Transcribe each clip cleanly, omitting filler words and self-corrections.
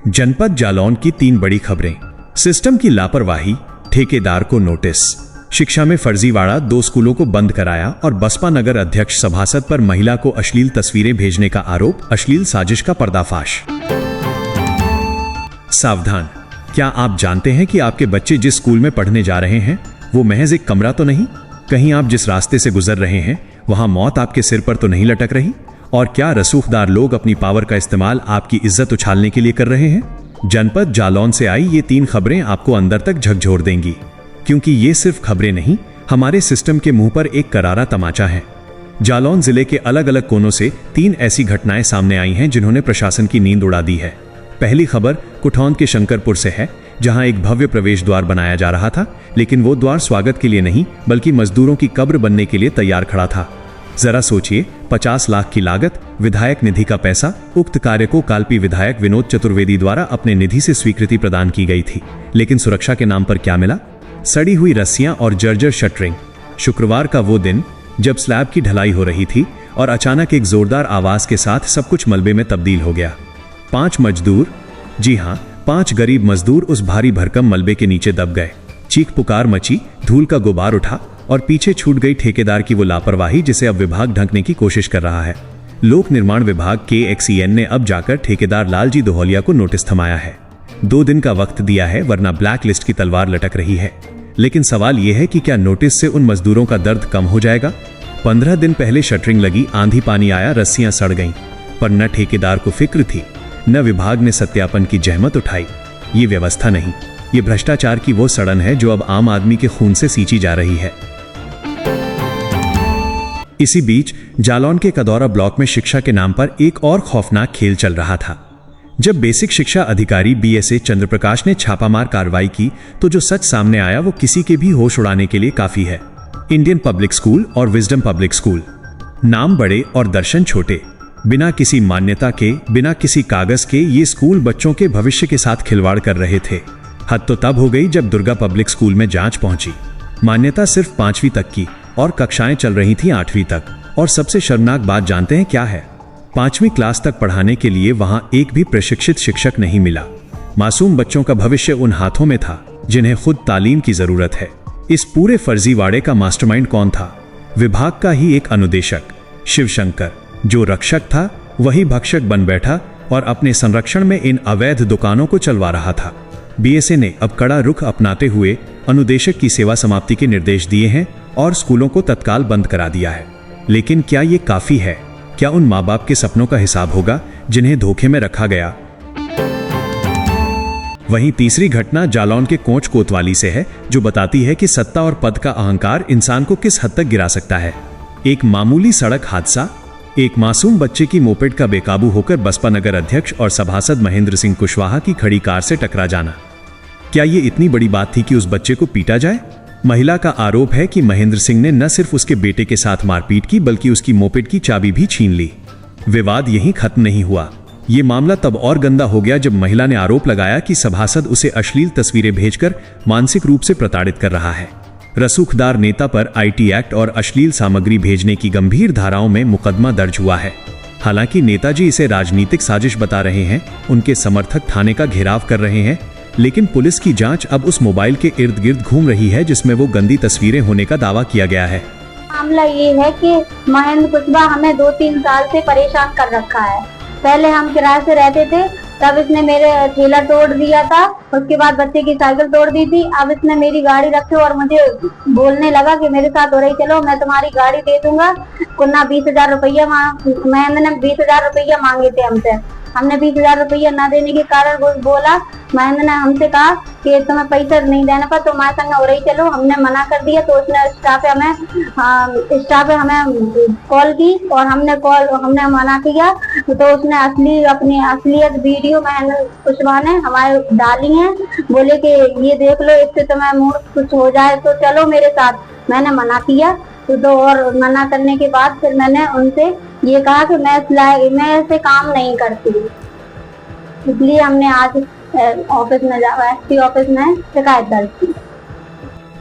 जनपद जालौन की 3 बड़ी खबरें। सिस्टम की लापरवाही, ठेकेदार को नोटिस। शिक्षा में फर्जीवाड़ा, 2 स्कूलों को बंद कराया और बसपा नगर अध्यक्ष सभासद पर महिला को अश्लील तस्वीरें भेजने का आरोप, अश्लील साजिश का पर्दाफाश। सावधान, क्या आप जानते हैं कि आपके बच्चे जिस स्कूल में पढ़ने जा रहे हैं वो महज एक कमरा तो नहीं? कहीं आप जिस रास्ते से गुजर रहे हैं वहां मौत आपके सिर पर तो नहीं लटक रही? और क्या रसूखदार लोग अपनी पावर का इस्तेमाल आपकी इज्जत उछालने के लिए कर रहे हैं? जनपद जालौन से आई ये 3 खबरें आपको अंदर तक झकझोर देंगी, क्योंकि ये सिर्फ खबरें नहीं, हमारे सिस्टम के मुंह पर एक करारा तमाचा है। जालौन जिले के अलग अलग कोनों से 3 ऐसी घटनाएं सामने आई हैं जिन्होंने प्रशासन की नींद उड़ा दी है। पहली खबर कुठौंद के शंकरपुर से है, जहां एक भव्य प्रवेश द्वार बनाया जा रहा था, लेकिन वो द्वार स्वागत के लिए नहीं बल्कि मजदूरों की कब्र बनने के लिए तैयार खड़ा था। जरा सोचिए, 50 लाख की लागत, विधायक निधि का पैसा, उक्त कार्य को काल्पी विधायक विनोद चतुर्वेदी द्वारा अपने निधि से स्वीकृति प्रदान की गई थी, लेकिन सुरक्षा के नाम पर क्या मिला? सड़ी हुई रस्सियां और जर्जर शटरिंग। शुक्रवार का वो दिन जब स्लैब की ढलाई हो रही थी और अचानक एक जोरदार आवाज के साथ सब कुछ मलबे में तब्दील हो गया। 5 मजदूर, जी हां, 5 गरीब मजदूर उस भारी भरकम मलबे के नीचे दब गए। चीख पुकार मची, धूल का गुबार उठा और पीछे छूट गई ठेकेदार की वो लापरवाही जिसे अब विभाग ढंकने की कोशिश कर रहा है। लोक निर्माण विभाग KXEN ने अब जाकर ठेकेदार लालजी दोहलिया को नोटिस थमाया है। 2 दिन का वक्त दिया है, वरना ब्लैक लिस्ट की तलवार लटक रही है। लेकिन सवाल यह है कि क्या नोटिस से उन मजदूरों का दर्द कम हो जाएगा? 15 दिन पहले शटरिंग लगी, आंधी पानी आया, रस्सियां सड़ गईं, पर न ठेकेदार को फिक्र थी, न विभाग ने सत्यापन की जहमत उठाई। ये व्यवस्था नहीं, ये भ्रष्टाचार की वो सड़न है जो अब आम आदमी के खून से सींची जा रही है। इसी बीच जालौन के कदौरा ब्लॉक में शिक्षा के नाम पर एक और खौफनाक खेल चल रहा था। जब बेसिक शिक्षा अधिकारी BSA चंद्रप्रकाश ने छापामार कार्रवाई की तो जो सच सामने आया वो किसी के भी होश उड़ाने के लिए काफी है। इंडियन पब्लिक स्कूल और विजडम पब्लिक स्कूल, नाम बड़े और दर्शन छोटे। बिना किसी मान्यता के, बिना किसी कागज के ये स्कूल बच्चों के भविष्य के साथ खिलवाड़ कर रहे थे। हद तो तब हो गई जब दुर्गा पब्लिक स्कूल में जांच पहुंची। मान्यता सिर्फ 5वीं तक की और कक्षाएं चल रही थी 8वीं तक। और सबसे शर्मनाक बात जानते हैं क्या है? 5वीं क्लास तक पढ़ाने के लिए वहां एक भी प्रशिक्षित शिक्षक नहीं मिला। मासूम बच्चों का भविष्य उन हाथों में था जिन्हें खुद तालीम की जरूरत है। इस पूरे फर्जीवाड़े का मास्टरमाइंड कौन था? विभाग का ही एक अनुदेशक शिवशंकर। जो रक्षक था वही भक्षक बन बैठा और अपने संरक्षण में इन अवैध दुकानों को चलवा रहा था। BSA ने अब कड़ा रुख अपनाते हुए अनुदेशक की सेवा समाप्ति के निर्देश दिए हैं और स्कूलों को तत्काल बंद करा दिया है। लेकिन क्या ये काफी है? क्या उन माँ बाप के सपनों का हिसाब होगा जिन्हें धोखे में रखा गया? वहीं तीसरी घटना जालौन के कोच कोतवाली से है, जो बताती है कि सत्ता और पद का अहंकार इंसान को किस हद तक गिरा सकता है। एक मामूली सड़क हादसा, एक मासूम बच्चे की मोपेड का बेकाबू होकर बसपा नगर अध्यक्ष और सभासद महेंद्र सिंह कुशवाहा की खड़ी कार से टकरा जाना। क्या ये इतनी बड़ी बात थी कि उस बच्चे को पीटा जाए? महिला का आरोप है कि महेंद्र सिंह ने न सिर्फ उसके बेटे के साथ मारपीट की बल्कि उसकी मोपेड की चाबी भी छीन ली। विवाद यहीं खत्म नहीं हुआ। ये मामला तब और गंदा हो गया जब महिला ने आरोप लगाया कि सभासद उसे अश्लील तस्वीरें भेजकर मानसिक रूप से प्रताड़ित कर रहा है। रसूखदार नेता पर IT एक्ट और अश्लील सामग्री भेजने की गंभीर धाराओं में मुकदमा दर्ज हुआ है। हालांकि नेताजी इसे राजनीतिक साजिश बता रहे हैं, उनके समर्थक थाने का घेराव कर रहे हैं, लेकिन पुलिस की जांच अब उस मोबाइल के इर्द गिर्द घूम रही है जिसमें वो गंदी तस्वीरें होने का दावा किया गया है। मामला ये है कि महेंद्र कुशवाहा हमें 2-3 साल से परेशान कर रखा है। पहले हम किराए से रहते थे, तब इसने मेरे ठेला तोड़ दिया था, उसके बाद बच्चे की साइकिल तोड़ दी थी। अब इसने मेरी गाड़ी रखी और मुझे बोलने लगा कि मेरे साथ हो रही, चलो मैं तुम्हारी गाड़ी दे दूंगा। कुन्ना 20,000 रुपया महेंद्र ने 20,000 रुपया मांगे थे हमसे। हमने 20,000 रुपया न देने के कारण वो बोला, महेंद्र ने हमसे कहा कि तुम्हें पैसा नहीं देने पर तुम्हारे संग हो रही, चलो। हमने मना कर दिया तो उसने स्टाफ पे हमें कॉल की और हमने मना किया तो उसने अपनी असलियत वीडियो महेंद्र कुशवाहा ने हमारे डाली है। बोले कि ये देख लो, इससे तुम्हें मूड कुछ हो जाए तो चलो मेरे साथ। मैंने मना किया तो और मना करने के बाद फिर मैंने उनसे ये कहा कि मैं ऐसे काम नहीं करती, इसलिए हमने आज ऑफिस में SP ऑफिस में शिकायत दर्ज की।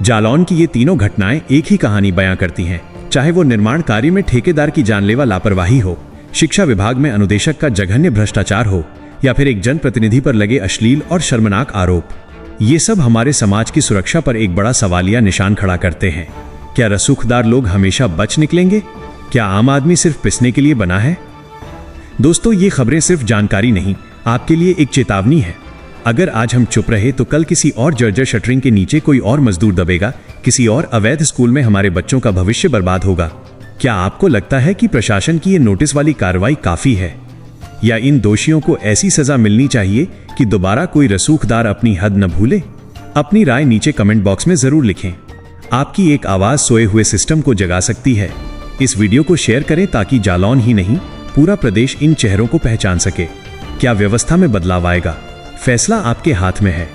जालौन की ये तीनों घटनाएं एक ही कहानी बयां करती हैं। चाहे वो निर्माण कार्य में ठेकेदार की जानलेवा लापरवाही हो, शिक्षा विभाग में अनुदेशक का जघन्य भ्रष्टाचार हो या फिर एक जनप्रतिनिधि पर लगे अश्लील और शर्मनाक आरोप, ये सब हमारे समाज की सुरक्षा पर एक बड़ा सवालिया निशान खड़ा करते हैं। क्या रसूखदार लोग हमेशा बच निकलेंगे? क्या आम आदमी सिर्फ पिसने के लिए बना है? दोस्तों, ये खबरें सिर्फ जानकारी नहीं, आपके लिए एक चेतावनी है। अगर आज हम चुप रहे तो कल किसी और जर्जर शटरिंग के नीचे कोई और मजदूर दबेगा, किसी और अवैध स्कूल में हमारे बच्चों का भविष्य बर्बाद होगा। क्या आपको लगता है कि प्रशासन की ये नोटिस वाली कार्रवाई काफी है, या इन दोषियों को ऐसी सजा मिलनी चाहिए कि दोबारा कोई रसूखदार अपनी हद न भूले? अपनी राय नीचे कमेंट बॉक्स में जरूर लिखें। आपकी एक आवाज सोए हुए सिस्टम को जगा सकती है। इस वीडियो को शेयर करें ताकि जालौन ही नहीं, पूरा प्रदेश इन चेहरों को पहचान सके। क्या व्यवस्था में बदलाव आएगा? फैसला आपके हाथ में है।